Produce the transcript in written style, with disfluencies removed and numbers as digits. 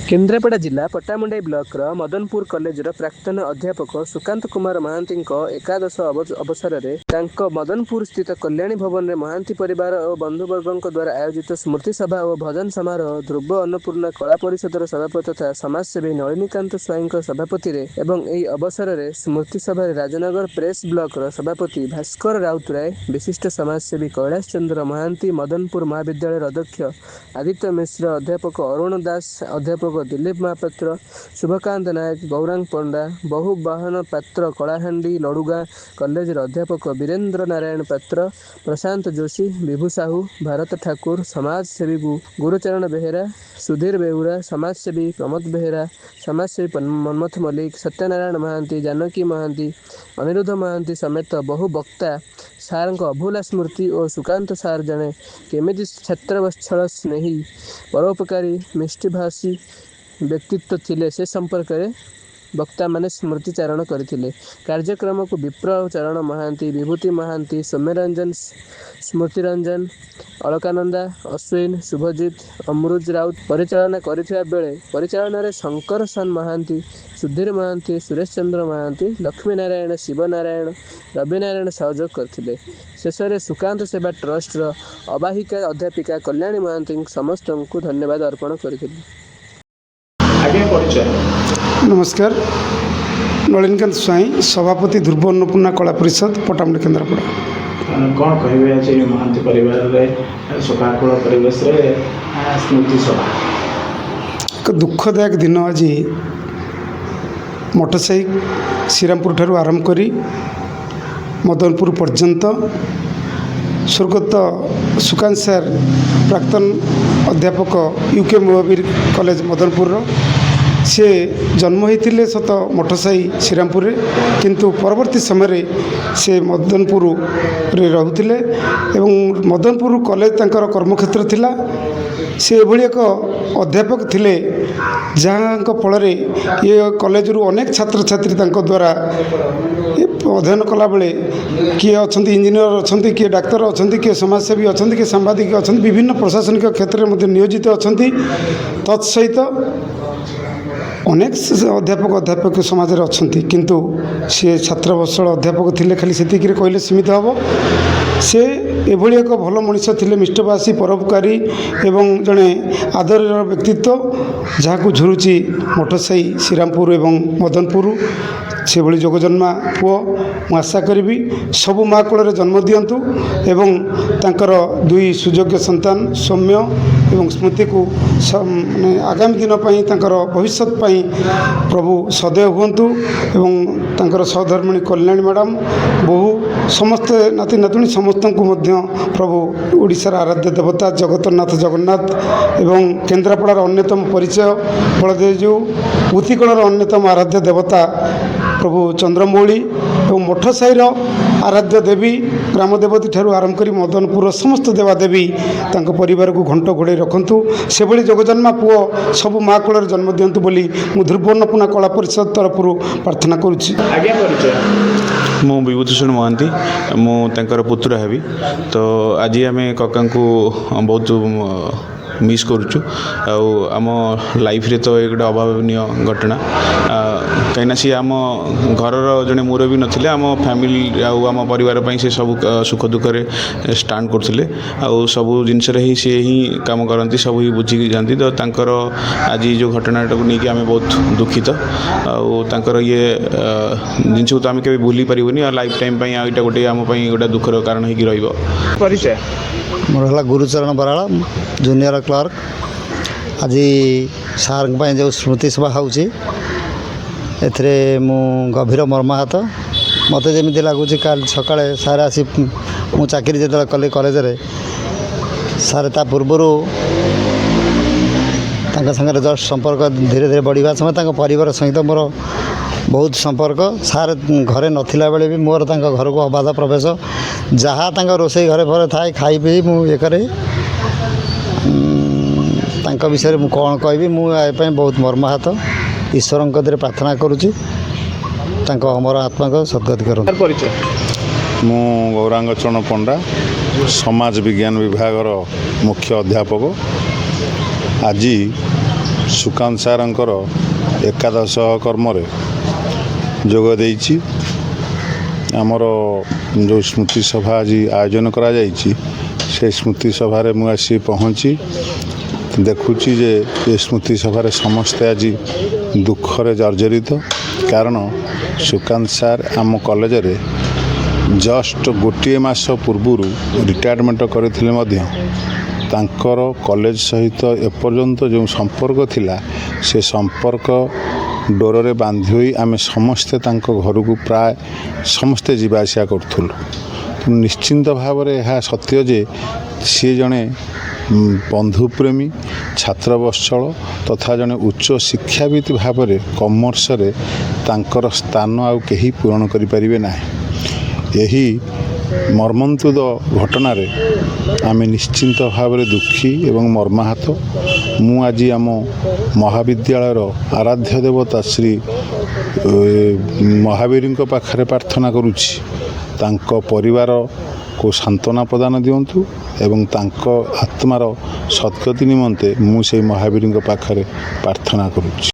केन्द्रापड़ा जिला पट्टामुंडाई block Madanpur college प्राक्तन अध्यापक सुकांत कुमार महांती एकादश अवसर में मदनपुर स्थित कल्याणी भवन में महांती परिवार और बंधुवर्ग द्वारा आयोजित स्मृति सभा और भजन समारोह ध्रुव अन्नपूर्णा कला परिषद सभापति तथा समाजसेवी नलिनीकांत स्वाई सभापति एवं यही अवसर में स्मृति सभा राजनगर प्रेस ब्लॉक सभापति भास्कर राउतराय विशिष्ट समाजसेवी कैलाश चंद्र महांती मदनपुर महाविद्यालय अध्यक्ष आदित्य मिश्र अध्यापक अरुण दास अध्यापक दिलीप महापात्र शुभकांत नायक गौरांग पंडा बहु बाहन पात्र कलाहांडी लड़ुगा कॉलेज अध्यापक वीरेन्द्र नारायण पात्र प्रशांत जोशी विभू साहू भारत ठाकुर समाजसेवी गुरुचरण बेहेरा सुधीर बेहुरा समाजसेवी प्रमोद बेहेरा समाजसेवी मनमथ मल्लिक सत्यनारायण महांती जानकी महांती अनिरुद्ध महांती समेत बहु वक्ता सार अभूला स्मृति और सुकांत सार जड़े केमिति छात्रवत्सल स्नेही परोपकारी मिष्टिभाषी व्यक्तित्व थिले से संपर्क में वक्ता माने स्मृतिचारण करथिले। कार्यक्रम को विप्र चरण महांती विभूति महांती सौम्यरंजन स्मृतिरंजन अलकानंदा अश्विन शुभजित अमरुज राउत परिचालना करिथिबा बेले परिचालन रे शंकर सन महांती सुधीर महांती सुरेश चंद्र महांती लक्ष्मी नारायण शिव नारायण रवि नारायण सहयोग करथिले। शेष में सुकांत सेवा ट्रस्ट अबाहिका अध्यापिका कल्याणी महांती समस्त को धन्यवाद अर्पण करथिले। नमस्कार, नलिनीकांत स्वाई सभापति ध्रुव अन्नपूर्णा कला परिषद पट्टामुंडाई केन्द्रापड़ा। कौन कहे आज महांती परिवार शोकाकुल परिवेश स्मृति सभा एक दुखदायक दिन आज मठसाई श्रीरामपुर ठारू आरंभ करी मदनपुर पर्यंत स्वर्गत सुकांत सार प्राक्तन अध्यापक यूके महावीर कॉलेज मदनपुर से जन्म होते सत मठसाई श्रीरामपुर किंतु परवर्ती समय से मदनपुर रोते एवं मदनपुर कॉलेज तांकर कर्मक्षेत्र थिला। से एभली एक अध्यापक थिले जहाँ फल ये कॉलेज रु अनेक छात्र छात्री द्वारा अध्ययन कला बेले किए अच्छा इंजीनियर अच्छा किए डाक्तर अच्छा किए समाजसेवी अच्छा किए सांबादिक अच्छा विभिन्न प्रशासनिक क्षेत्र में नियोजित अच्छा तत्सहित अनेक अध्यापक समाज में अच्छा किंतु सी छात्रवत्सल अध्यापक थिले खाली से कहले सीमित हम से एभली एक भल मनीष थिले मिष्टभाषी परोपकारी एवं जड़े आदर व्यक्तित्व जहाँ झुरुची मठसाई श्रीरामपुर एवं मदनपुर से भली जोगजन्मा पुओ मु आशा करी सबु माँ कोल जन्म दिंतु एवं तांकर दुई सुयोग्य संतान सौम्य एवं स्मृति को आगामी दिन पाई तांकर भविष्य पाई प्रभु सदैव हुंतु एवं तांकर सहधर्मिणी कल्याणी मैडम बहु समस्त नाती नातुणी समस्त को मध्य प्रभु ओडिशार आराध्य देवता जगतनाथ जगन्नाथ एवं केन्द्रापड़ार अन्यतम परिचय बलदेवजू भूतिकलर अन्यतम आराध्य देवता प्रभु चंद्रमौली और मठसाईर आराध्य देवी ग्राम देवती ठारू आरंभ कर मदनपुर समस्त देवादेवी तांको परिवार को घंट घोड़े रखु से भली जोगजन्मा पुओ सबु माँ कोल जन्म दिंतु बोली मु ध्रुव अन्नपूर्णा कला परिषद तरफ प्रार्थना करुच्ची। मु विभूतिभूषण महांती मु तांकर पुत्र हेबी तो आज आम कका को बहुत मिस करुचु आम लाइफ रे तो एक अभावनीय घटना कहीं सी आम घर जड़े मुरबी नथिले आम फैमिली आम परिवार से सब सुख दुखे स्टांड करते सबू जिनस सी ही काम करती सब ही बुझी जाती तो तांकर आज जो घटनाटा को लेकिन आम बहुत दुखित आर ये जिनस तो आम के भूली पारूनी और लाइफ टाइम यहाँ गोटे आम गोटे दुखर कारण हो परिचय मोर गुरुचरण बराड़ जूनियर क्लर्क आज सार जो स्मृति सभा होची एथरे मु गभीर मर्माहत मत जमी लगुच काल सकाଳେ सार आसी मु चाकरी जो कले कॉलेज रे सार ता पूर्वर संगे जस्ट संपर्क धीरे धीरे बढ़िया समय परिवार सहित मोर बहुत संपर्क सार घरे नथिला बेले भी मोर घर को अबाध प्रवेश जहाँ रोसई घरे भरे थाए खाई पी मुझे करे विषय में कौन कहबी मुझे बहुत मर्माहत ईश्वर प्रार्थना करुच्ची अमर आत्मा को सद्गति कर। मु गौरांग चरण पंडा समाज विज्ञान विभाग मुख्य अध्यापक आज ସୁକାନ୍ତ ସାର୍ଙ୍କର ଏକାଦଶ କର୍ମରେ ଯୋଗ ଦେଇଛି। ଆମର ଯେଉଁ ସ୍ମୃତି ସଭା ଆଜି ଆୟୋଜନ କରାଯାଇଛି ସେ ସ୍ମୃତି ସଭାରେ ମୁଁ ଆସି ପହଞ୍ଚି ଦେଖୁଛି ଯେ ଏ ସ୍ମୃତି ସଭାରେ ସମସ୍ତେ ଆଜି ଦୁଃଖରେ ଜର୍ଜରିତ। କାରଣ ସୁକାନ୍ତ ସାର୍ ଆମ କଲେଜରେ ଜଷ୍ଟ ଗୋଟିଏ ମାସ ପୂର୍ବରୁ ରିଟାୟାରମେଣ୍ଟ କରିଥିଲେ ମଧ୍ୟ ତାଙ୍କର କଲେଜ ସହିତ ଏପର୍ଯ୍ୟନ୍ତ ଯେଉଁ ସମ୍ପର୍କ ଥିଲା ସେ ସମ୍ପର୍କ ଡୋରରେ ବାନ୍ଧି ହୋଇ ଆମେ ସମସ୍ତେ ତାଙ୍କ ଘରକୁ ପ୍ରାୟ ସମସ୍ତେ ଯିବା ଆସିବା କରୁଥିଲୁ। ନିଶ୍ଚିନ୍ତ ଭାବରେ ଏହା ସତ୍ୟ ଯେ ସିଏ ଜଣେ ବନ୍ଧୁପ୍ରେମୀ ଛାତ୍ରବତ୍ସଳ ତଥା ଜଣେ ଉଚ୍ଚ ଶିକ୍ଷାବିତ ଭାବରେ କମର୍ସରେ ତାଙ୍କର ସ୍ଥାନ ଆଉ କେହି ପୂରଣ କରିପାରିବେ ନାହିଁ। ଏହି ମର୍ମନ୍ତୁଦ ଘଟଣାରେ ଆମେ ନିଶ୍ଚିନ୍ତ ଭାବରେ ଦୁଃଖୀ ଏବଂ ମର୍ମାହତ। ମୁଁ ଆଜି ଆମ ମହାବିଦ୍ୟାଳୟର ଆରାଧ୍ୟ ଦେବତା ଶ୍ରୀ ମହାବୀରଙ୍କ ପାଖରେ ପ୍ରାର୍ଥନା କରୁଛି ତାଙ୍କ ପରିବାରକୁ ସାନ୍ତ୍ୱନା ପ୍ରଦାନ ଦିଅନ୍ତୁ ଏବଂ ତାଙ୍କ ଆତ୍ମାର ସଦ୍ଗତି ନିମନ୍ତେ ମୁଁ ସେଇ ମହାବୀରଙ୍କ ପାଖରେ ପ୍ରାର୍ଥନା କରୁଛି।